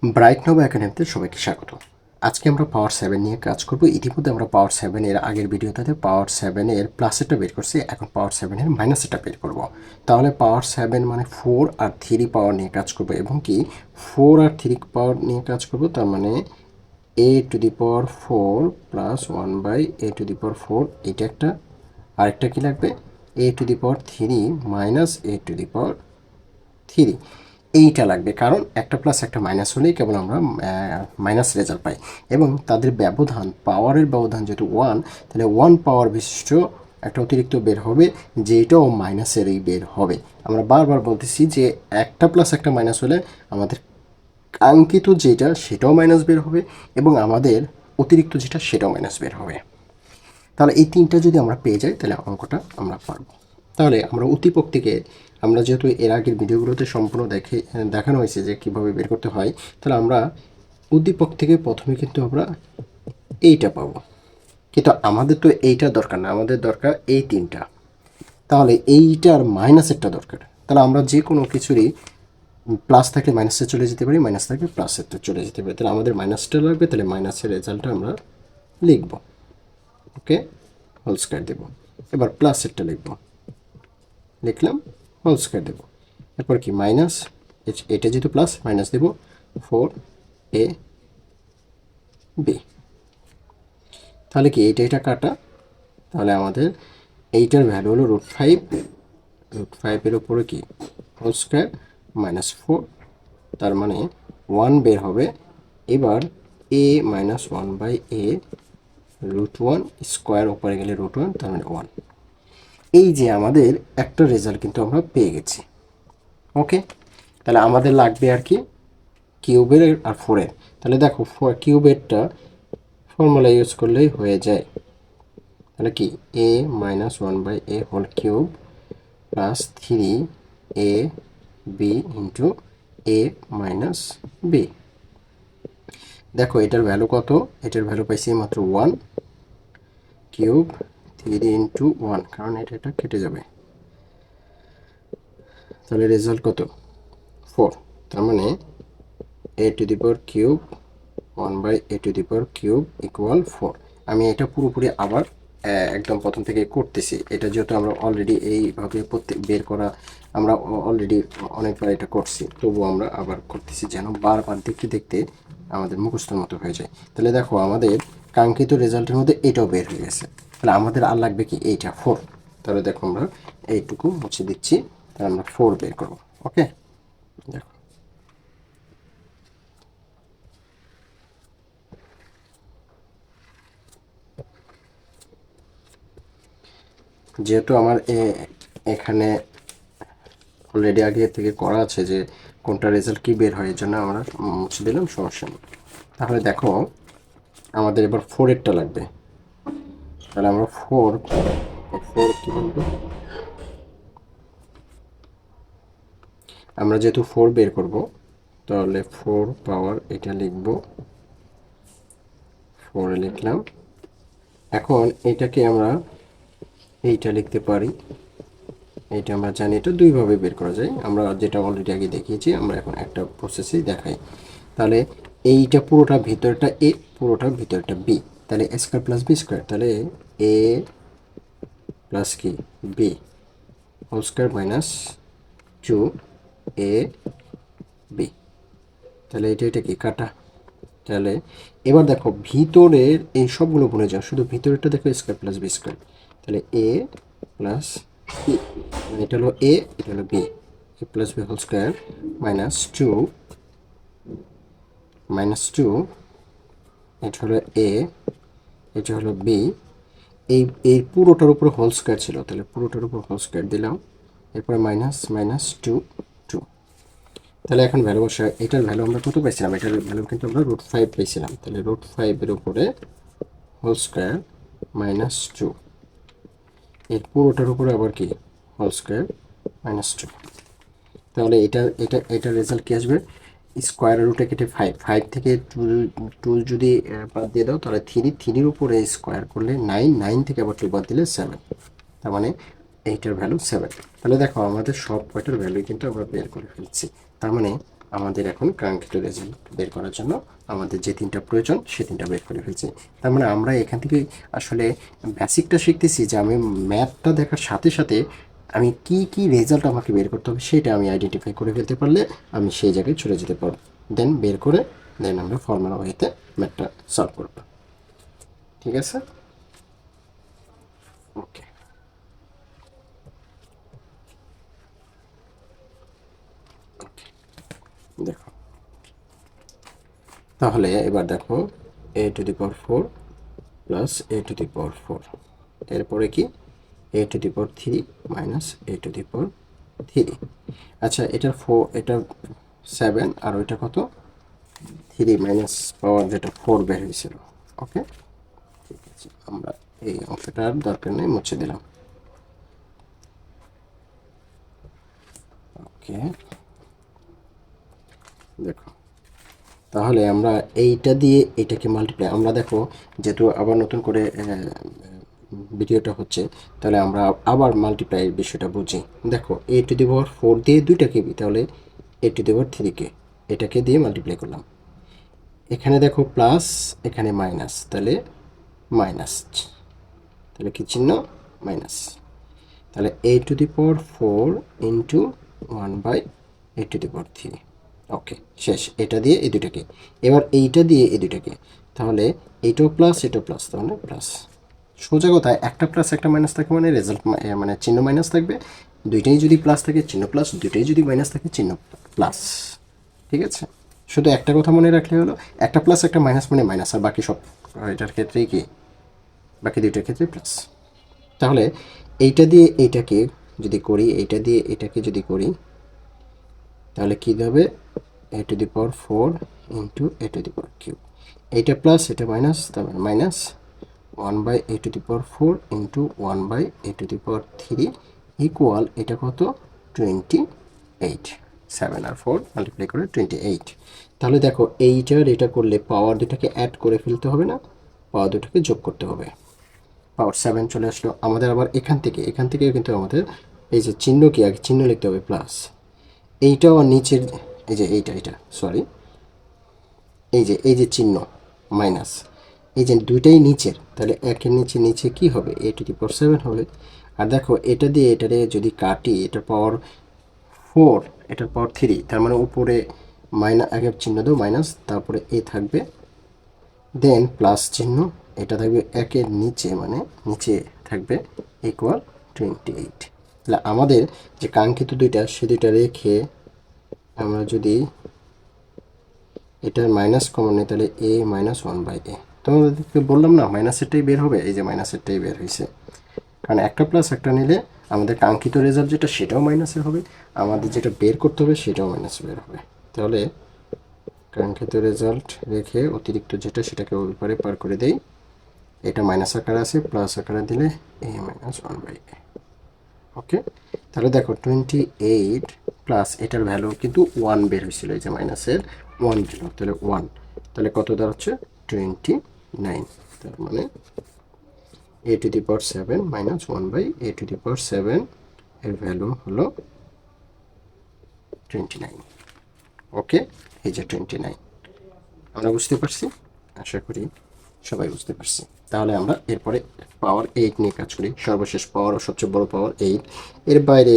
Bright Nova একাডেমিতে সবাইকে স্বাগত। আজকে আমরা পাওয়ার 7 নিয়ে কাজ করব। ইতিমধ্যে আমরা পাওয়ার 7 এর আগের ভিডিওটাতে পাওয়ার 7 এর প্লাসেরটা বের করছি, এখন পাওয়ার 7 এর মাইনাসেরটা বের করব। তাহলে পাওয়ার 7 মানে 4 আর 3 পাওয়ার নিয়ে কাজ করব, এবং কি 4 আর 3 পাওয়ার নিয়ে কাজ করব। তার মানে a to the power 4 plus 1 by a to the power 4, এটা একটা। আরেকটা কি লাগবে? a to the power 3 minus a to the power 3, এইটা লাগবে, কারণ একটা প্লাস একটা মাইনাস হলেই কেবল আমরা মাইনাস রেজাল্ট পাই। এবং তাদের ব্যবধান, পাওয়ারের ব্যবধান যেহেতু 1, তাহলে 1 পাওয়ার বিশিষ্ট একটা অতিরিক্ত বের হবে, যেটাও মাইনাসেরই বের হবে। আমরা বারবার বলতেছি যে একটা প্লাস একটা মাইনাস হলে আমাদের কাঙ্ক্ষিত যেটা সেটাও মাইনাস বের হবে, এবং আমাদের অতিরিক্ত যেটা সেটাও মাইনাস বের হবে। তাহলে এই তিনটা যদি আমরা পেয়ে যাই তাহলে অঙ্কটা আমরা পারবো। তাহলে আমরা উদ্দীপক থেকে, আমরা যেহেতু এর আগের ভিডিওগুলোতে সম্পূর্ণ দেখানো হয়েছে যে কীভাবে বের করতে হয়, তাহলে আমরা উদ্দীপক থেকে প্রথমে কিন্তু আমরা এইটা পাবো। কিন্তু আমাদের তো এইটা দরকার না, আমাদের দরকার এই তিনটা। তাহলে এইটার মাইনাসেরটা দরকার। তাহলে আমরা যে কোনো কিছুরই প্লাস থাকলে মাইনাসে চলে যেতে পারি, মাইনাস থাকলে প্লাসেরটা চলে যেতে পারি। তাহলে আমাদের মাইনাসটা লাগবে, তাহলে মাইনাসের রেজাল্টটা আমরা লিখব। ওকে, হোল স্কয়ার দেব। এবার প্লাসেরটা লিখলাম, হোল স্কয়ার দেব। এরপর কি মাইনাস, এটা যেহেতু প্লাস মাইনাস দেব 4ab। তাহলে কি এটা কাটা, তাহলে আমাদের এইটার ভ্যালু হলো √5, √5 উপরে কি হোল স্কয়ার মাইনাস 4, তার মানে 1 বের হবে। এবার a minus 1 by a √1 square, উপরে গেলে √1, তার মানে 1। এই যে আমাদের একটা রেজাল্ট কিন্তু আমরা পেয়ে গেছি। ওকে, তাহলে আমাদের লাগবে আর কি কিউবের আর 4-এর। তাহলে দেখো কিউবেরটা ফর্মুলা ইউজ করলেই হয়ে যায়। তাহলে কি a minus 1 by a whole cube plus 3ab into a minus b। দেখো এটার ভ্যালু কত? এটার ভ্যালু পাইছি মাত্র 1 কিউব 3 ইন্টু 1, কারণ এটা কেটে যাবে। তাহলে রেজাল্ট কত? 4। তার মানে a to the power cube 1 by a to the power cube equal 4। আমি এটা পুরোপুরি আবার একদম প্রথম থেকে করতেছি। এটা যেহেতু আমরা অলরেডি এইভাবে বের করা আমরা অলরেডি অনেকবার এটা করছি, তবুও আমরা আবার করতেছি যেন বারবার দেখতে দেখতে আমাদের মুখস্থর মতো হয়ে যায়। তাহলে দেখো আমাদের কাঙ্ক্ষিত রেজাল্টের মধ্যে এটাও বের হয়ে গেছে। তাহলে আমাদের আর লাগবে কি এইটা 4। তাহলে দেখো আমরা এইটুকু মুছে দিচ্ছি, তাহলে আমরা 4 বের করবো। ওকে, দেখো যেহেতু আমার এখানে অলরেডি আগে থেকে করা আছে যে কোনটা রেজাল্ট কী বের হয়, এর জন্য আমরা মুছে দিলাম, সমস্যা নেই। তাহলে দেখো আমাদের এবার 4-এরটা লাগবে। তাহলে আমরা 4 কী বলবো, আমরা যেহেতু 4 বের করব, তাহলে 4 পাওয়ার এটা লিখব, 4 লিখলাম। এখন এটাকে আমরা এইটা লিখতে পারি, এইটা আমরা জানি এটা দুইভাবে বের করা যায়, আমরা যেটা অলরেডি আগে দেখিয়েছি, আমরা এখন একটা প্রসেসেই দেখাই। তাহলে এইটা পুরোটা ভিতরটা এ, পুরোটা ভিতরটা বি, তাহলে এ স্কোয়ার প্লাস বি স্কোয়ার, তাহলে এ প্লাস কি b whole square minus 2ab। তাহলে এটা কি কাটা। তাহলে এবার দেখো ভিতরের এই সবগুলো ভুলে যাও, শুধু ভিতরেরটা দেখো স্কোয়ার প্লাস বি স্কোয়ার। তাহলে এ প্লাস বি, এটা হলো এ, এটা হলো B, A plus B whole square minus 2, এটা হলো এ, এটা হলো বি। এই পুরোটার উপর হোল স্কোয়ার ছিল, তাহলে পুরোটার উপর হোল স্কোয়ার দিলাম, এরপরে মাইনাস 2। তাহলে এখন ভ্যালু বসে, এটার ভ্যালু আমরা কত পাইছিলাম? এটার ভ্যালু কিন্তু আমরা √5 পাইছিলাম। তাহলে √5-এর উপরে হোল স্কোয়ার -2, এর পুরোটার উপরে আবার কি হোল স্কোয়ার -2। তাহলে এটা রেজাল্ট কি আসবে? স্কোয়ার রুটে কেটে 5 থেকে 2 যদি বাদ দিয়ে দাও, তাহলে 3-এর উপরে স্কোয়ার করলে 9 থেকে আবার 2 বাদ দিলে 7, তার মানে এইটার ভ্যালু 7। তাহলে দেখো আমাদের সব কয়টার ভ্যালু কিন্তু আমরা বের করে ফেলছি। তার মানে আমাদের এখন কাঙ্ক্ষিত রেজাল্ট বের করার জন্য আমাদের যে তিনটা প্রয়োজন সে তিনটা বের করে ফেলছি। তার মানে আমরা এখান থেকে আসলে বেসিকটা শিখতেছি যে আমি ম্যাথটা দেখার সাথে সাথে আমি কি কি রেজাল্ট আমাকে বের করতে হবে সেটা আমি আইডেন্টিফাই করে ফেলতে পারলে আমি সেই জায়গায় চলে যেতে পারবো। দেন বের করে দেন আমরা ফর্মুলা ওয়েতে ম্যাথটা সলভ করব। ঠিক আছে, ওকে। দেখো তাহলে এবার দেখো a⁴ প্লাস a⁴ এরপরে কি a⁴ মাইনাস a⁴। আচ্ছা এটার এটা 7 আর ওইটা কত 3 মাইনাস পাওয়ার যেটা 4 বের হয়েছিল। ওকে, ঠিক আছে, আমরা এই অংশটার দরকার নেই, মুছে দিলাম। ওকে, দেখো তাহলে আমরা এইটা দিয়ে এইটাকে মাল্টিপ্লাই, আমরা দেখো যেহেতু আবার নতুন করে ভিডিওটা হচ্ছে, তাহলে আমরা আবার মাল্টিপ্লাই বিষয়টা বুঝি। দেখো a⁴ দিয়ে দুইটাকে তাহলে a⁴ এটাকে দিয়ে মাল্টিপ্লাই করলাম। এখানে দেখো প্লাস, এখানে মাইনাস, তাহলে মাইনাস, তাহলে কি চিহ্ন মাইনাস। তাহলে a⁴ ইন্টু 1/a⁴। ওকে, শেষ। এটা দিয়ে এই দুটাকে, এবার এইটা দিয়ে এই দুটাকে, তাহলে এটাও প্লাস এটাও প্লাস, তাহলে প্লাস। সোজা কথা, একটা প্লাস একটা মাইনাস থাকে মানে রেজাল্ট মানে চিহ্ন মাইনাস থাকবে। দুইটাই যদি প্লাস থাকে চিহ্ন প্লাস, দুইটাই যদি মাইনাস থাকে চিহ্ন প্লাস। ঠিক আছে, শুধু একটা কথা মনে রাখলে হলো একটা প্লাস একটা মাইনাস মানে মাইনাস, আর বাকি সব এটার ক্ষেত্রেই কি, বাকি দুইটার ক্ষেত্রে প্লাস। তাহলে এইটা দিয়ে এইটাকে যদি করি, এইটা দিয়ে এটাকে যদি করি, তাহলে কী হবে a⁴ ইন্টু a⁴। এইটা প্লাস এটা মাইনাস, তারপর minus 1/a⁴ into 1/a⁴ equal এটা কত 28। 7 আর 4 মাল্টিপ্লাই করে 28। তাহলে দেখো এইটার এটা করলে পাওয়ার দুটাকে অ্যাড করে ফেলতে হবে না, পাওয়ার দুটাকে যোগ করতে হবে। পাওয়ার 7 চলে আসলো আমাদের। আবার এখান থেকে কিন্তু আমাদের এই যে চিহ্ন কি, আগে চিহ্ন লিখতে হবে প্লাস। এইটাও নিচের এই যে এইটা সরি, এই যে চিহ্ন মাইনাস, এই যে দুইটাই নিচের, তাহলে একের নিচে নিচে কি হবে a⁴ হবে। আর দেখো এটা দিয়ে এটারে যদি কাটি, এটার পাওয়ার 4 এটার পাওয়ার 3, তার মানে উপরে মাইনাস, আগে চিহ্ন দেবো মাইনাস, তারপরে এ থাকবে, দেন প্লাস চিহ্ন, এটা থাকবে একের নিচে মানে নিচে থাকবে ইকুয়াল 28। তাহলে আমাদের যে কাঙ্ক্ষিত দুইটা সে দুইটা রেখে আমরা যদি এটার মাইনাস কমন নেই, তাহলে a-1/a। তোমাদেরকে বললাম না মাইনাসেরটাই বের হবে, এই যে মাইনাসেরটাই বের হয়েছে, কারণ একটা প্লাস একটা নিলে আমাদের কাঙ্ক্ষিত রেজাল্ট যেটা সেটাও মাইনাসে হবে, আমাদের যেটা বের করতে হবে সেটাও মাইনাসে বের হবে। তাহলে কাঙ্ক্ষিত রেজাল্ট রেখে অতিরিক্ত যেটা সেটাকে ওই পারে পার করে দেই। এটা মাইনাস আকারে আছে, প্লাস আকারে দিলে a-1/a। ওকে, তাহলে দেখো 28 প্লাস এটার ভ্যালু কিন্তু 1 বের হয়েছিল, এই যে মাইনাসের 1 ছিল, তাহলে 1, তাহলে কত দাঁড়াচ্ছে 29। তার মানে a⁴ মাইনাস 1/a⁴ এর ভ্যালু হলো 29। ওকে, এই যে 29 আমরা বুঝতে পারছি, আশা করি সবাই বুঝতে পারছি। তাহলে আমরা এরপরে পাওয়ার 8 নিয়ে কাজ করি। সর্বশেষ পাওয়ার ও সবচেয়ে বড় পাওয়ার 8, এর বাইরে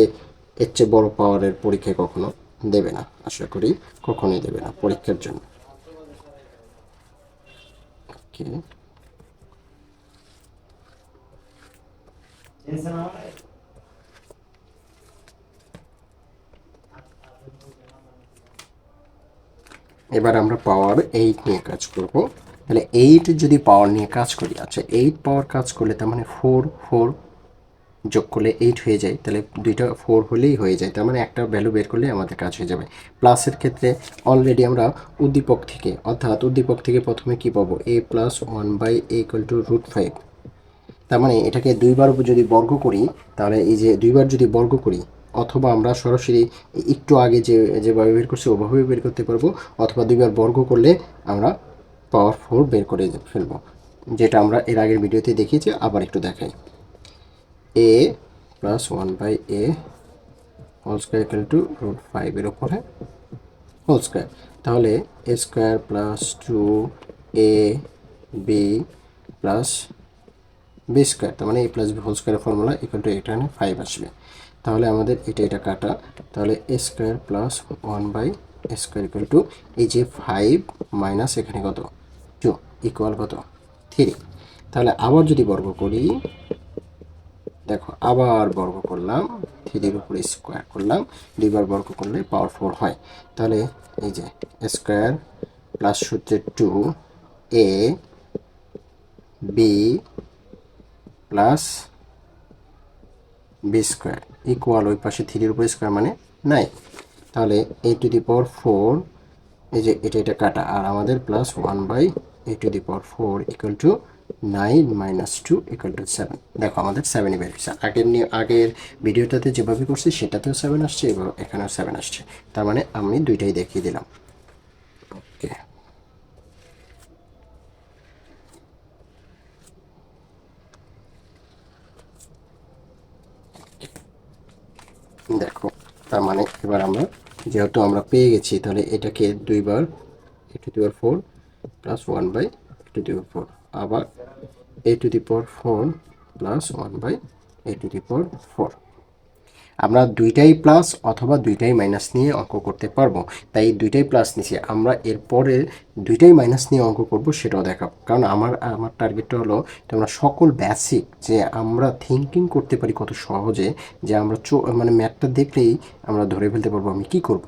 এর চেয়ে বড় পাওয়ারের পরীক্ষায় কখনো দেবে না, আশা করি কখনোই দেবে না পরীক্ষার জন্য। ওকে, এবার আমরা পাওয়ার 8 নিয়ে কাজ করব। তাহলে 8 যদি পাওয়ার নিয়ে কাজ করি, আচ্ছা 8 পাওয়ার কাজ করলে তার মানে 4 যোগ করলে 8 হয়ে যায়, তাহলে দুইটা 4 হলেই হয়ে যায়, তার মানে একটা ভ্যালু বের করলে আমাদের কাজ হয়ে যাবে। প্লাসের ক্ষেত্রে অলরেডি আমরা উদ্দীপক থেকে, অর্থাৎ উদ্দীপক থেকে প্রথমে কি পাবো a+1/a=√5। তার মানে এটাকে দুইবার যদি বর্গ করি, তাহলে এই যে দুইবার যদি বর্গ করি, অথবা আমরা সরাসরি একটু আগে যেভাবে বের করছি ওভাবে বের করতে পারবো, অথবা দুইবার বর্গ করলে আমরা পাওয়ার 4 বের করে ফেলবো, যেটা আমরা এর আগের ভিডিওতে দেখিয়েছি। আবার একটু দেখাই, a+1/a² √5 এর উপরে হোল স্কোয়ার। তাহলে এ square plus 2 B plus B square, তার মানে এ প্লাস বি হোল স্কোয়ারের ফর্মুলা ইকুয়াল টু এখানে 5 আসবে। তাহলে আমাদের এটা কাটা, তাহলে এ স্কোয়ার প্লাস 1/এ স্কোয়ার ইকুয়াল টু এই যে 5 মাইনাস এখানে কত 2 ইকুয়াল কত 3। তাহলে আবার যদি বর্গ করি, দেখো আবার বর্গ করলাম, 3-এর উপরে স্কোয়ার করলাম, দুইবার বর্গ করলে পাওয়ার 4 হয়। তাহলে এই যে স্কোয়ার প্লাস হচ্ছে 2 B plus B square equal ওই পাশে 3-এর উপরে স্কোয়ার মানে 9। তাহলে a⁴, এই যে এটা কাটা, আর আমাদের plus 1/a⁴ equal to 9 minus 2 equal to 7। দেখো আমাদের 7ই বের হয়েছে। আগের ভিডিওটাতে যেভাবে করছি সেটাতেও 7 আসছে এবং এখানেও 7 আসছে। তার মানে আমি দুইটাই দেখিয়ে দিলাম। ওকে, দেখো তার মানে এবার আমরা যেহেতু আমরা পেয়ে গেছি, তাহলে এটাকে দুইবার a⁴ প্লাস 1/a⁴, আবার a⁴ প্লাস 1/a⁴। আমরা দুইটাই প্লাস অথবা দুইটাই মাইনাস নিয়ে অঙ্ক করতে পারবো, তাই দুইটাই প্লাস নিছি। আমরা এরপরে দুইটাই মাইনাস নিয়ে অঙ্ক করব, সেটাও দেখাবো। কারণ আমার টার্গেটটা হলো তোমরা সকল বেসিক যে আমরা থিঙ্কিং করতে পারি কত সহজে, যে আমরা মানে ম্যাথটা দেখলেই আমরা ধরে ফেলতে পারবো আমি কী করব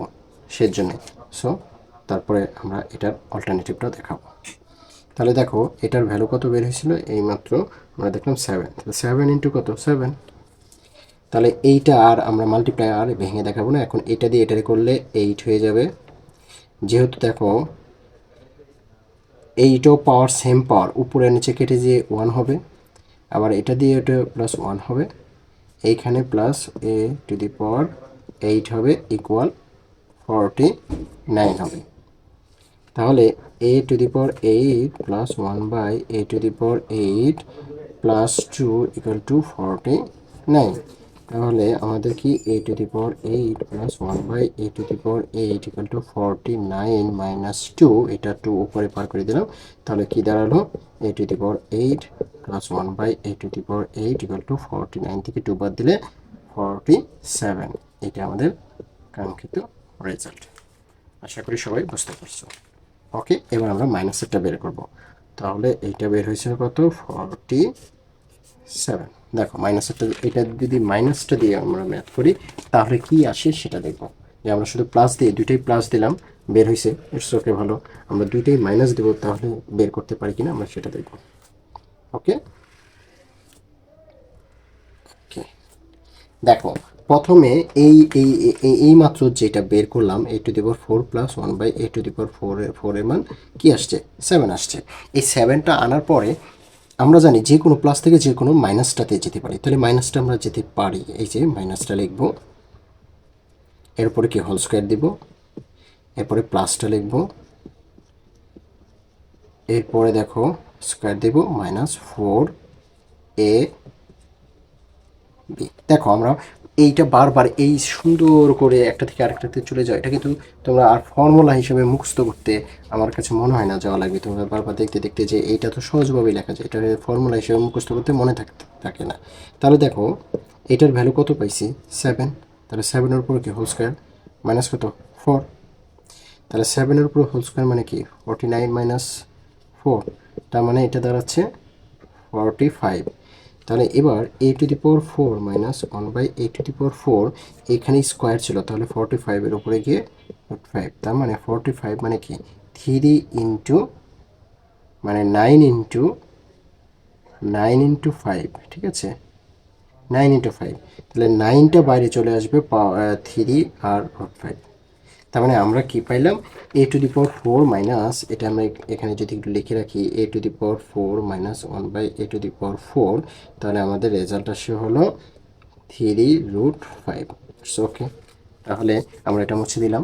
সেজন্যে। সো তারপরে আমরা এটার অল্টারনেটিভটাও দেখাবো। তাহলে দেখো এটার ভ্যালু কত বের হয়েছিল, এইমাত্র আমরা দেখলাম 7। তাহলে 7 ইন্টু কত 7, তাহলে এইটা আর আমরা মাল্টিপ্লাই আর ভেঙে দেখাবো না, এখন এটা দিয়ে এটারে করলে 8 হয়ে যাবে। যেহেতু দেখো এইটাও পাওয়ার সেম পাওয়ার, উপরে নিচে কেটে যে 1 হবে, আবার এটা দিয়ে এটা প্লাস 1 হবে, এইখানে প্লাস a⁴ হবে ইকুয়াল 49 হবে। তাহলে a⁴ plus 1/a⁴ plus 2 equal to 49। তাহলে আমাদের কি a⁴ plus 1/a⁴ equal to 49 minus 2, এটা 2 উপরে পার করে দিলাম। তাহলে কি দাঁড়ালো a⁴ plus 1/a⁴ equal to 49 থেকে 2 বাদ দিলে 47। এটা আমাদের কাঙ্ক্ষিত রেজাল্ট। আশা করি সবাই বুঝতে পারছো। ওকে, এবার আমরা মাইনাসেরটা বের করব। তাহলে এইটা বের হয়েছিল কত 47। দেখো মাইনাসেরটা, এটা যদি মাইনাসটা দিয়ে আমরা ম্যাথ করি তাহলে কি আসে সেটা দেখব। যে আমরা শুধু প্লাস দিয়ে দুইটাই প্লাস দিলাম, বের হয়েছে, ইটস ওকে, ভালো। আমরা দুইটাই মাইনাস দেবো, তাহলে বের করতে পারি কিনা আমরা সেটা দেখব। ওকে ওকে, দেখো প্রথমে এই মাত্র যেটা বের করলাম a⁴ প্লাস 1/a⁴ এর মান কি আসছে 7 আসছে। এই 7টা আনার পরে আমরা জানি যে কোনো প্লাস থেকে যে কোনো মাইনাসটাতে যেতে পারি, তাহলে মাইনাসটা আমরা যেতে পারি, এই যে মাইনাসটা লিখব, এরপরে কি হোল স্কোয়ার দিব, এরপরে প্লাসটা লিখব, এরপরে দেখো স্কোয়ার দেব -4ab। দেখো আমরা এইটা বারবার এই সুন্দর করে একটা থেকে আরেকটাতে চলে যাও, এটা কিন্তু তোমরা আর ফর্মুলা হিসেবে মুখস্থ করতে আমার কাছে মনে হয় না যাওয়া লাগবে। তোমরা বারবার দেখতে দেখতে যে এইটা তো সহজভাবেই লেখা যায়, এটা ফর্মুলা হিসেবে মুখস্থ করতে মনে থাকে না। তাহলে দেখো এটার ভ্যালু কত পাইছি 7, তাহলে 7-এর উপর কি হোল স্কোয়ার মাইনাস কত 4, তাহলে 7-এর উপর হোল স্কোয়ার মানে কি 49 মাইনাস 4, তার মানে এটা দাঁড়াচ্ছে 45। তাহলে এবার a⁴ মাইনাস 1/a⁴, এখানে স্কোয়ার ছিল, তাহলে 45-এর উপরে গিয়ে 5, তার মানে 45 মানে কি 3 ইন্টু মানে 9 ইন্টু 5, ঠিক আছে 9 ইন্টু 5, তাহলে 9টা বাইরে চলে আসবে 3 আর 5। তার মানে আমরা কি পাইলাম a⁴ মাইনাস, এটা আমরা এখানে যদি একটু লিখে রাখি a⁴ মাইনাস 1/a⁴, তাহলে আমাদের রেজাল্ট আসে হলো 3√5। ওকে, তাহলে আমরা এটা মুছে দিলাম।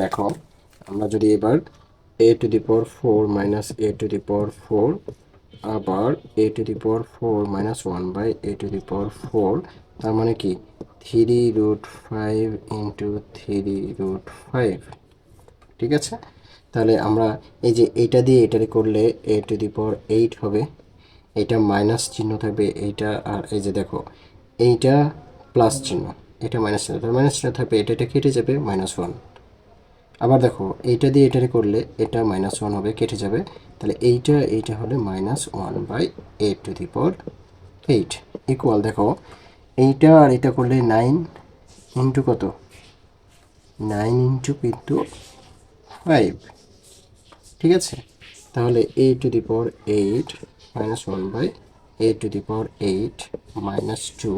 দেখো আমরা যদি এবার a⁴ মাইনাস a⁴ আবার A to the power 4 minus 1 by A to the power 4, তার মানে কি 3√5 ইন্টু 3√5। ঠিক আছে, তাহলে আমরা এই যে এইটা দিয়ে এটারে করলে এ টু দি পাওয়ার 8 হবে, এটা মাইনাস চিহ্ন থাকবে এইটা, আর এই যে দেখো এইটা প্লাস চিহ্ন, এটা মাইনাস চিহ্ন, তাহলে মাইনাস চিহ্ন থাকবে, এটা কেটে যাবে -1। আবার দেখো এইটা দিয়ে এটারে করলে এটা -1 হবে, কেটে যাবে, তাহলে এইটা হলে -1 by A to the power 8 equal, দেখো এইটা আর এটা করলে 9 ইন্টু কত, 9 ইন্টু কিন্তু 5। ঠিক আছে, তাহলে A to the power 8 -1 by A to the power 8 -2,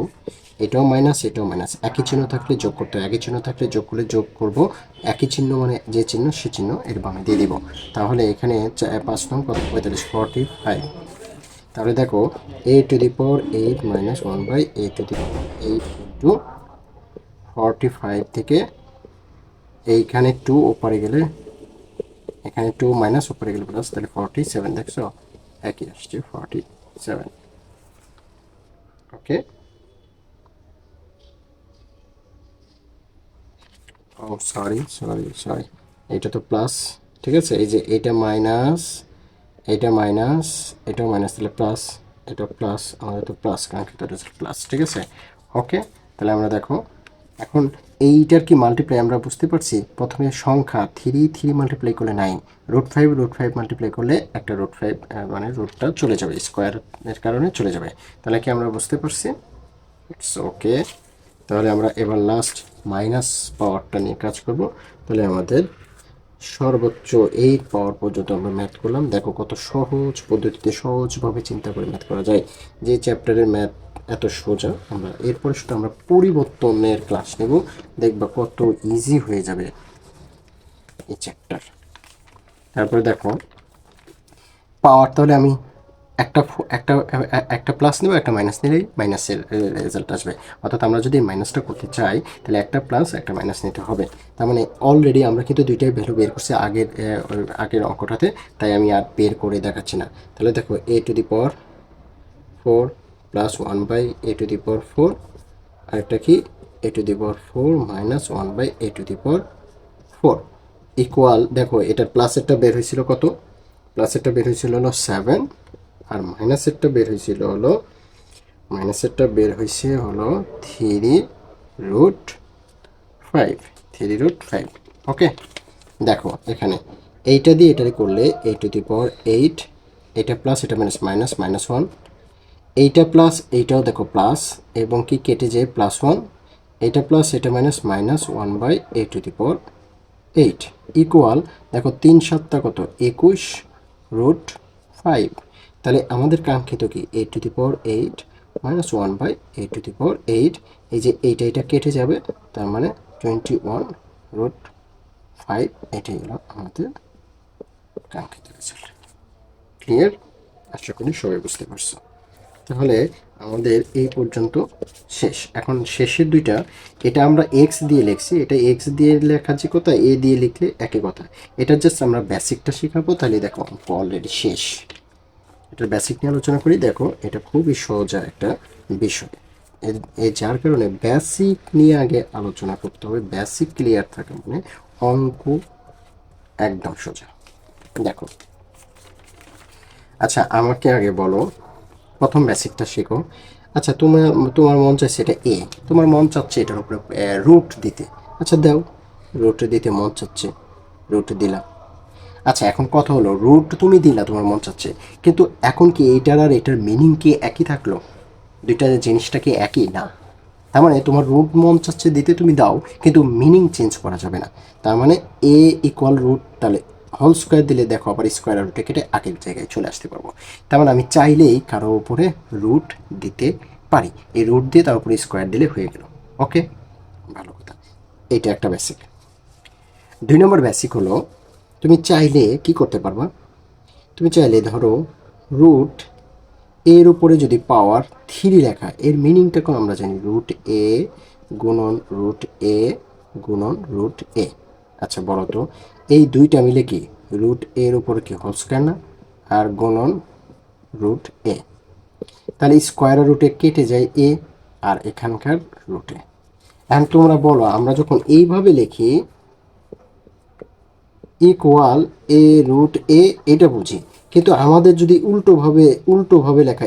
এটাও মাইনাস এটাও মাইনাস, একই চিহ্ন থাকলে যোগ করতে হয়, একই চিহ্ন থাকলে যোগ করলে যোগ করব, একই চিহ্ন মানে যে চিহ্ন সে চিহ্ন এর বামে দিয়ে দিব। তাহলে এখানে 5 নং কত, 45, 45। তাহলে দেখো A to the power 8 -1 by A to the power 8 into 45 থেকে এইখানে 2 ওপারে গেলে, এখানে 2 মাইনাস উপরে গেলে প্লাস, তাহলে 47, দেখছো একই আসছে 47। ওকে, ও সরি সরি সরি, এটা তো প্লাস, ঠিক আছে, এই যে এটা মাইনাস, এটা মাইনাস, এটাও মাইনাস, তাহলে প্লাস, এটা প্লাস, আমাদের তো প্লাস, কাঙ্ক্ষিত রেজাল্ট প্লাস। ঠিক আছে, ওকে, তাহলে আমরা দেখো এখন এইটার কি মাল্টিপ্লাই আমরা বুঝতে পারছি। প্রথমে সংখ্যা 3 মাল্টিপ্লাই করলে 9, √5 মাল্টিপ্লাই করলে একটা √5 মানে রুটটা চলে যাবে, স্কোয়ারের কারণে চলে যাবে। তাহলে কি আমরা বুঝতে পারছি, ইটস ওকে। তাহলে আমরা এবার লাস্ট মাইনাস পাওয়ারটা নিয়ে কাজ করব। তাহলে আমাদের সর্বোচ্চ 8 পাওয়ার পর্যন্ত আমরা ম্যাথ করলাম। দেখো কত সহজ পদ্ধতিতে সহজভাবে চিন্তা করে ম্যাথ করা যায়। যে চ্যাপ্টারের ম্যাথ এত সোজা, আমরা এরপরে শুধু আমরা পরিবর্তনের ক্লাস নেব, দেখবা কত ইজি হয়ে যাবে এই চ্যাপ্টার। তারপরে দেখো পাওয়ার, তাহলে আমি একটা একটা একটা প্লাস নেব, একটা মাইনাস নিলেই মাইনাসের রেজাল্ট আসবে। অর্থাৎ আমরা যদি মাইনাসটা করতে চাই তাহলে একটা প্লাস একটা মাইনাস নিতে হবে। তার মানে অলরেডি আমরা কিন্তু দুইটাই ভ্যালু বের করছি আগের অঙ্কটাতে, তাই আমি আর বের করে দেখাচ্ছি না। তাহলে দেখো A to the power 4 plus 1 by A to the power 4, আরেকটা কি A to the power 4 minus 1 by A to the power 4 equal, দেখো এটার প্লাসেরটা বের হয়েছিল কত, প্লাসেরটা বের হয়েছিল হলো 7, আর মাইনাসেরটা বের হয়েছিল হলো, -3√5। ওকে, দেখো এখানে এইটা দিয়ে এটারে করলে এ টু দি পাওয়ার 8, এটা প্লাস এটা মাইনাস, -1, এইটা প্লাস এইটাও দেখো প্লাস, এবং কি কেটে যায় +1, এইটা প্লাস এটা minus, -1 by A to the power 8 equal, দেখো 3 7 কত, 21√5। তাহলে আমাদের কাঙ্ক্ষিত কি A to the power 8 -1 by A to the power 8, এই যে এইটা কেটে যাবে, তার মানে 21√5, এটাই হলো আমাদের কাঙ্ক্ষিত রেজাল্ট। ক্লিয়ার, আশা করি সবাই বুঝতে পারছো। তাহলে আমাদের এই পর্যন্ত শেষ। এখন শেষের দুইটা, এটা আমরা এক্স দিয়ে লিখছি, এটা এক্স দিয়ে লেখা যে কথা, এ দিয়ে লিখলে একই কথা। এটা জাস্ট আমরা বেসিকটা শেখাবো, তাহলে দেখো অঙ্ক অলরেডি শেষ। এটার বেসিক নিয়ে আলোচনা করি। দেখো এটা খুবই সোজা একটা বিষয়, এই যার কারণে বেসিক নিয়ে আগে আলোচনা করতে হবে। বেসিক ক্লিয়ার থাকে মানে অঙ্ক একদম সোজা। দেখো, আচ্ছা আমাকে আগে বলো, প্রথম বেসিকটা শেখো। আচ্ছা তোমার মন চাইছে এটা এ, তোমার মন চাচ্ছে এটার উপরে রুট দিতে, আচ্ছা দাও, রুট দিতে মন চাচ্ছে, রুট দিলা। আচ্ছা এখন কথা হলো, রুট তুমি দিলা তোমার মন চাচ্ছে, কিন্তু এখন কি এইটার আর এটার মিনিং কি একই থাকলো? দুইটা জিনিসটা কি একই না? তার মানে তোমার রুট মন চাচ্ছে দিতে, তুমি দাও, কিন্তু মিনিং চেঞ্জ করা যাবে না। তার মানে এ ইকুয়াল রুট, তাহলে হোল স্কোয়ার দিলে দেখো আবার স্কোয়ার রুটে কেটে আগের জায়গায় চলে আসতে পারবো। তার মানে আমি চাইলেই কারো উপরে রুট দিতে পারি, এই রুট দিয়ে তার উপরে স্কোয়ার দিলে হয়ে গেল। ওকে, ভালো কথা, এইটা একটা বেসিক। 2 নম্বর বেসিক হলো, তুমি চাইলে কি করতে পারবা, তুমি চাইলে ধরো রুট এর উপরে যদি পাওয়ার 3 লেখা, এর মিনিংটা কোন আমরা জানি, রুট এ গুণন রুট এ গুণন রুট এ। আচ্ছা বলো তো, এই দুইটা মিলে কি রুট এর উপরে কি হোল স্কয়ার না, আর গুণন রুট এ। তাহলে স্কোয়ার রুটে কেটে যায় এ, আর এখানকার রুটে। এখন তোমরা বলো, আমরা যখন এইভাবে লিখি ইকুয়াল এ রুট এ, এটা বুঝি, কিন্তু আমাদের যদি উল্টোভাবে লেখা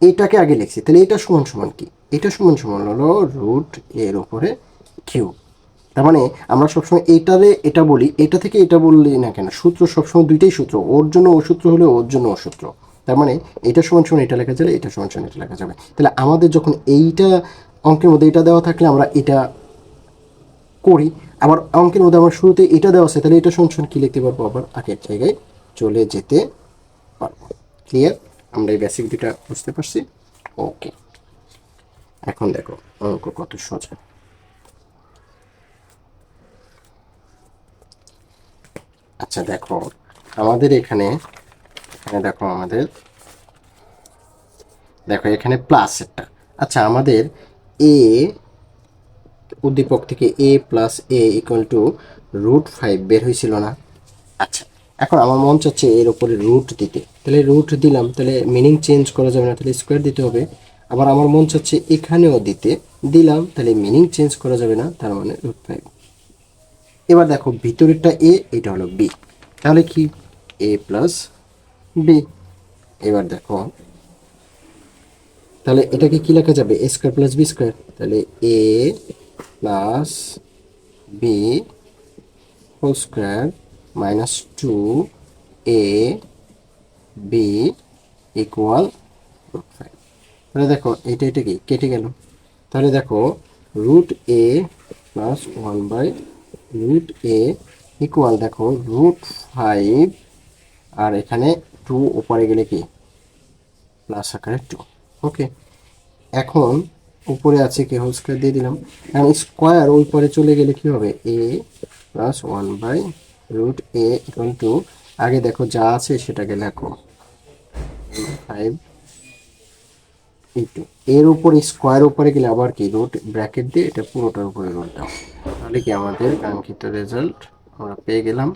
এইটাকে আগে লিখছি, তাহলে এটা সমান সমান কি? এটা সমান সমান হলো রুট এর উপরে কিউ। তার মানে আমরা সবসময় এইটারে এটা বলি, এটা থেকে এটা বললি না কেন, সূত্র সবসময় দুইটাই সূত্র, ওর জন্য ও সূত্র হলে ওর জন্য ও সূত্র। তার মানে এটা সমান সমান এটা লেখা যাবে, এটা সমান সমান এটা লেখা যাবে। তাহলে আমাদের যখন এইটা অঙ্কের মধ্যে এটা দেওয়া থাকলে আমরা এটা করি, আবার অঙ্কের মধ্যে আমার শুরুতে এটা দেওয়া আছে, তাহলে এটা সমান সমান কী লিখতে পারবো, আবার আগের জায়গায় চলে যেতে পারবো। ক্লিয়ার? আমরা এই বেসিক দুটা বুঝতে পারছি। ওকে, এখন দেখো অঙ্ক কত সোজা। আচ্ছা দেখো, আমাদের এখানে দেখো এখানে প্লাস একটা। আচ্ছা, আমাদের এ উদ্দীপক থেকে এ প্লাস এ ইকুয়াল টু √5 বের হয়েছিল না? আচ্ছা, এখন আমার মন চাচ্ছে এর উপরে রুট দিতে, তাহলে রুট দিলাম, তাহলে মিনিং চেঞ্জ করা যাবে না, তাহলে স্কোয়ার দিতে হবে। আবার আমার মন চাচ্ছে এখানেও দিলাম, তাহলে মিনিং চেঞ্জ করা যাবে না, তার মানে √5। এবার দেখো ভিতরেরটা এ, এটা হলো বি, তাহলে কি এ প্লাস বি। এবার দেখো তাহলে এটাকে কি লেখা যাবে, A square plus B square, তাহলে এ plus B whole square minus 2 A B equal √5। তাহলে দেখো এটা কি কেটে গেল, তাহলে দেখো √a প্লাস 1/√a ইকুয়াল দেখো √5, আর এখানে 2 উপরে গেলে কি প্লাস আকারে 2। ওকে, এখন উপরে আছে কি হোল স্কোয়ার দিয়ে দিলাম, এখন স্কোয়ার ওই পরে চলে গেলে কি হবে, a plus 1/√a equal to, আগে দেখো যা আছে সেটাকে লেখো 5 ইন্টু এর উপর স্কোয়ার উপরে গেলে আবার কি রুট ব্র্যাকেট দিয়ে এটা পুরোটার উপরে রুট দাও, তাহলে কি আমাদের কাঙ্ক্ষিত রেজাল্ট আমরা পেয়ে গেলাম।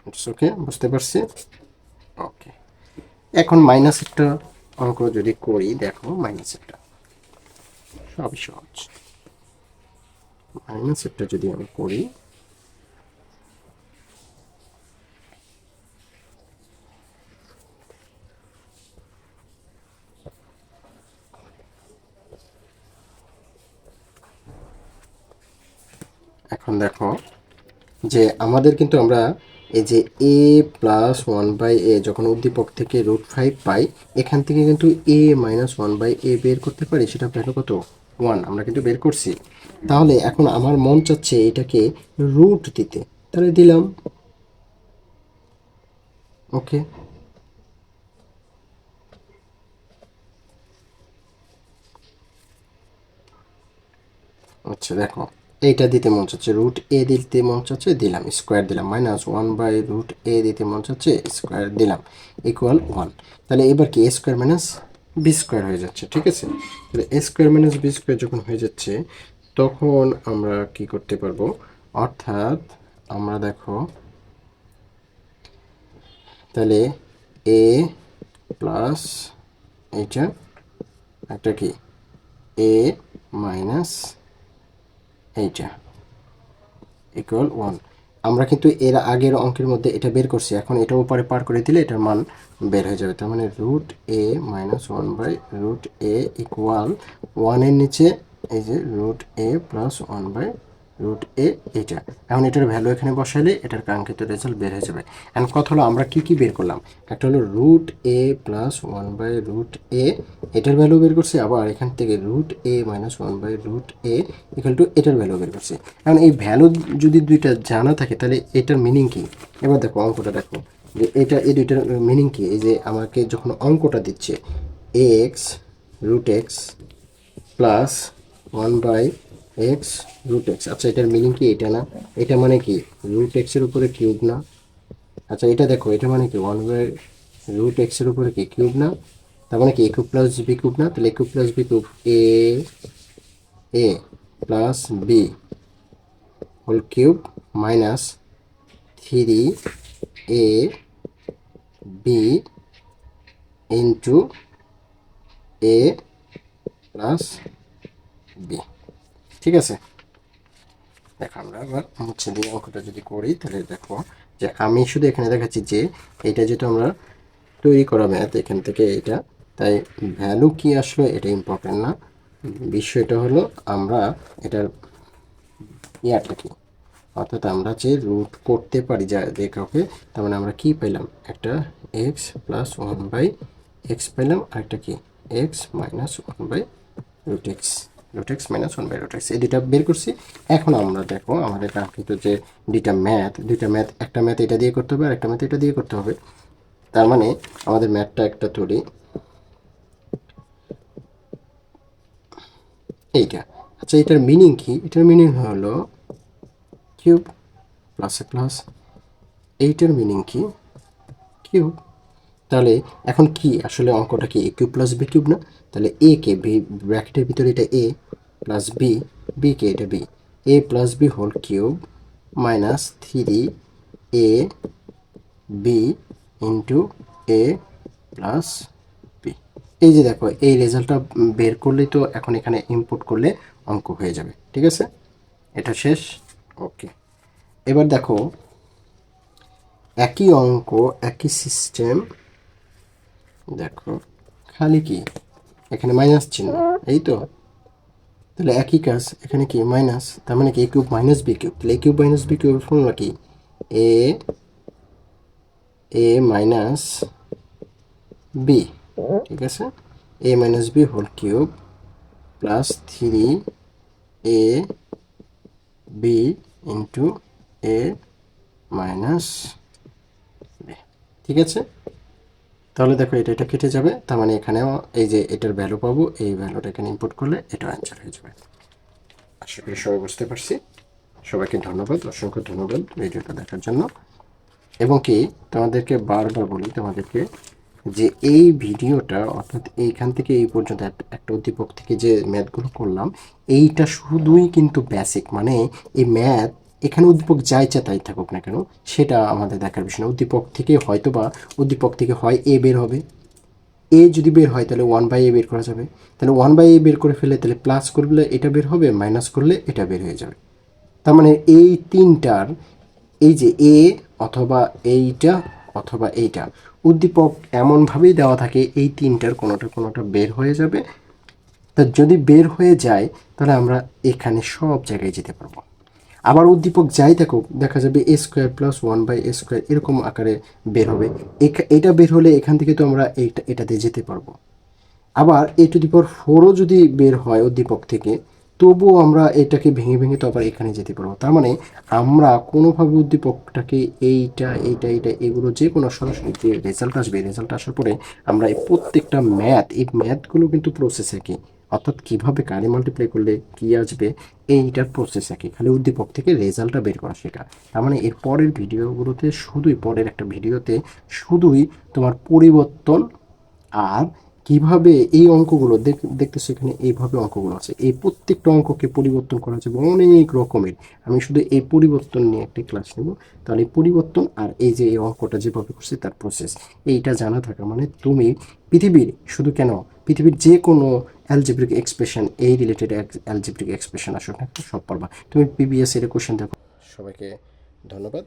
ইটস ওকে, বুঝতে পারছি। ওকে, এখন মাইনাস একটা অঙ্ক যদি করি, দেখো মাইনাস একটা সবই সহজ। মাইনাস একটা যদি আমি করি, এখন দেখো যে আমাদের কিন্তু আমরা এই যে এ প্লাস 1/a যখন উদ্দীপক থেকে √5 পাই, এখান থেকে কিন্তু a মাইনাস 1/a বের করতে পারি, সেটা ভ্যালু কত 1, আমরা কিন্তু বের করছি। তাহলে এখন আমার মন চাচ্ছে এটাকে রুট দিতে, তাহলে দিলাম। ওকে, আচ্ছা দেখো এইটা দিতে মন চাচ্ছে √a দিতে মন চাচ্ছে, দিলাম, স্কোয়ার দিলাম, মাইনাস 1/√a দিতে মন চাচ্ছে, স্কোয়ার দিলাম, ইকুয়াল 1। তাহলে এবার কি a square minus b square হয়ে যাচ্ছে, ঠিক আছে? তাহলে a square minus b square যখন হয়ে যাচ্ছে, তখন আমরা কি করতে পারবো, অর্থাৎ আমরা দেখো তাহলে a প্লাস এইটা একটা কি a মাইনাস এইটা ইকুয়াল 1। আমরা কিন্তু এর আগের অঙ্কের মধ্যে এটা বের করছি, এখন এটা উপরে পার করে দিলে এটার মান বের হয়ে যাবে, তার মানে √a মাইনাস 1/√a ইকুয়াল 1-এর নিচে এই যে √a প্লাস 1/√a এইটা। এখন এটার ভ্যালু এখানে বসাইলে এটার কাঙ্ক্ষিত রেজাল্ট বের হয়ে যাবে। এখন কথা হলো আমরা কি বের করলাম, একটা হলো √a প্লাস 1/√a, এটার ভ্যালু বের করছি, আবার এখান থেকে √a minus 1/√a equal to এটার ভ্যালু বের করছি। এখন এই ভ্যালু যদি দুইটা জানা থাকে, তাহলে এটার মিনিং কি? এবার দেখো অঙ্কটা দেখো যে এই দুইটার মিনিং কি, এই যে আমাকে যখন অঙ্কটা দিচ্ছে x√x প্লাস 1/x√x, আচ্ছা এটার মিনিং কি এটা না? এটা মানে কি √x এর উপরে কিউব না? আচ্ছা এটা দেখো, এটা মানে কি 1/√x এর উপরে কি কিউব না? তার মানে কি a cube plus b cube না? তাহলে a cube plus b cube a plus b whole cube minus 3a b into A plus b. ঠিক আছে, দেখো আমরা আবার মুছে দিয়ে অঙ্কটা যদি করি তাহলে দেখো যে আমি শুধু এখানে দেখাচ্ছি যে এটা যেহেতু আমরা তৈরি করা ম্যাথ এখান থেকে এটা, তাই ভ্যালু কি আসলো এটা ইম্পর্টেন্ট না, বিষয়টা হলো আমরা এটার ইয়াটা কি, অর্থাৎ আমরা যে রুট করতে পারি যা যে কাউকে, তার মানে আমরা কি পেলাম, একটা x plus one by x পেলাম, আর একটা কি x minus one by root x, root x minus one by root x, এই দুইটা বের করছি। এখন আমরা দেখো আমাদের কাঙ্ক্ষিত যে দুইটা ম্যাথ একটা ম্যাথ এটা দিয়ে করতে হবে আর একটা ম্যাথ এটা দিয়ে করতে হবে। তার মানে আমাদের ম্যাথটা একটা তৈরি এইটা। আচ্ছা, এটার মিনিং কি? এটার মিনিং হলো কিউব প্লাসে প্লাস, এইটার মিনিং কি কিউব। তাহলে এখন কি আসলে অঙ্কটা কি A cube plus B cube না? তাহলে এ কে বি ব্র্যাকেটের ভিতরে এটা এ প্লাস বি, বি কে এটা B, A plus B whole cube minus three A B into A plus B. এই যে দেখো এই রেজাল্টটা বের করলেই তো এখন এখানে ইনপুট করলে অঙ্ক হয়ে যাবে। ঠিক আছে, এটা শেষ। ওকে, এবার দেখো একই অঙ্ক একই সিস্টেম, দেখো খালি কি এখানে মাইনাস চিহ্ন, এই তো। তাহলে একই কাজ এখানে কি মাইনাস, তার মানে কি A cube minus B cube, তাহলে এ কিউব মাইনাস বি কিউবের ফর্মুলা কি এ এ মাইনাস বি। ঠিক আছে, A minus B whole cube plus three A B into A minus B. ঠিক আছে, তাহলে দেখো এটা এটা কেটে যাবে, তার মানে এখানেও এই যে এটার ভ্যালু পাবো, এই ভ্যালুটা এখানে ইনপুট করলে এটা অ্যান্সার হয়ে যাবে। আশা করি সবাই বুঝতে পারছি। সবাইকে ধন্যবাদ, অসংখ্য ধন্যবাদ ভিডিওটা দেখার জন্য। এবং কি তোমাদেরকে বারবার বলি তোমাদেরকে যে এই ভিডিওটা অর্থাৎ এইখান থেকে এই পর্যন্ত একটা উদ্দীপক থেকে যে ম্যাথগুলো করলাম, এইটা শুধুই কিন্তু বেসিক, মানে এই ম্যাথ এখানে উদ্দীপক যা ইচ্ছা তাই থাকুক না কেন সেটা আমাদের দেখার বিষয় না। উদ্দীপক থেকে হয়তো বা উদ্দীপক থেকে হয় এ বের হবে, এ যদি বের হয় তাহলে ওয়ান বাই এ বের করা যাবে, তাহলে ওয়ান বাই এ বের করে ফেলে তাহলে প্লাস করলে এটা বের হবে, মাইনাস করলে এটা বের হয়ে যাবে। তার মানে এই তিনটার এই যে এ অথবা এইটা অথবা এইটা উদ্দীপক এমনভাবেই দেওয়া থাকে এই তিনটার কোনোটা কোনোটা বের হয়ে যাবে। তা যদি বের হয়ে যায় তাহলে আমরা এখানে সব জায়গায় যেতে পারবো। আবার উদ্দীপক যাই থাকুক দেখা যাবে A square plus one by A square এরকম আকারে বের হবে, এটা বের হলে এখান থেকে তো আমরা এটাতে যেতে পারবো। আবার এ টু দি পাওয়ার ফোরও যদি বের হয় উদ্দীপক থেকে তবুও আমরা এটাকে ভেঙে ভেঙে তো আবার এখানে যেতে পারবো। তার মানে আমরা কোনোভাবে উদ্দীপকটাকে এইটা এইটা এইটা এগুলো যে কোনো সরাসরি যে রেজাল্ট আসবে, রেজাল্ট আসার পরে আমরা এই প্রত্যেকটা এই ম্যাথগুলো কিন্তু প্রসেস একই, অর্থাৎ কীভাবে কারে মাল্টিপ্লাই করলে কী আসবে এইটার প্রসেস একই, খালি উদ্দীপক থেকে রেজাল্টটা বের করা শেখা। তার মানে এর পরের ভিডিওগুলোতে শুধুই পরের একটা ভিডিওতে শুধুই তোমার পরিবর্তন আর কিভাবে এই অঙ্কগুলো দেখতেছো এখানে এইভাবে অঙ্কগুলো আছে, এই প্রত্যেকটা অঙ্ককে পরিবর্তন করা যাবে অনেক রকমের। আমি শুধু এই পরিবর্তন নিয়ে একটি ক্লাস নেব, তাহলে এই পরিবর্তন আর এই যে এই অঙ্কটা যেভাবে করছে তার প্রসেস এইটা জানা থাকা মানে তুমি পৃথিবীর শুধু কেন পৃথিবীর যে কোনো অ্যালজেব্রিক এক্সপ্রেশন এই রিলেটেড অ্যালজেব্রিক এক্সপ্রেশন আসুক না সব পারবা। তুমি পিবিএস এর কোশ্চেন দেখো। সবাইকে ধন্যবাদ।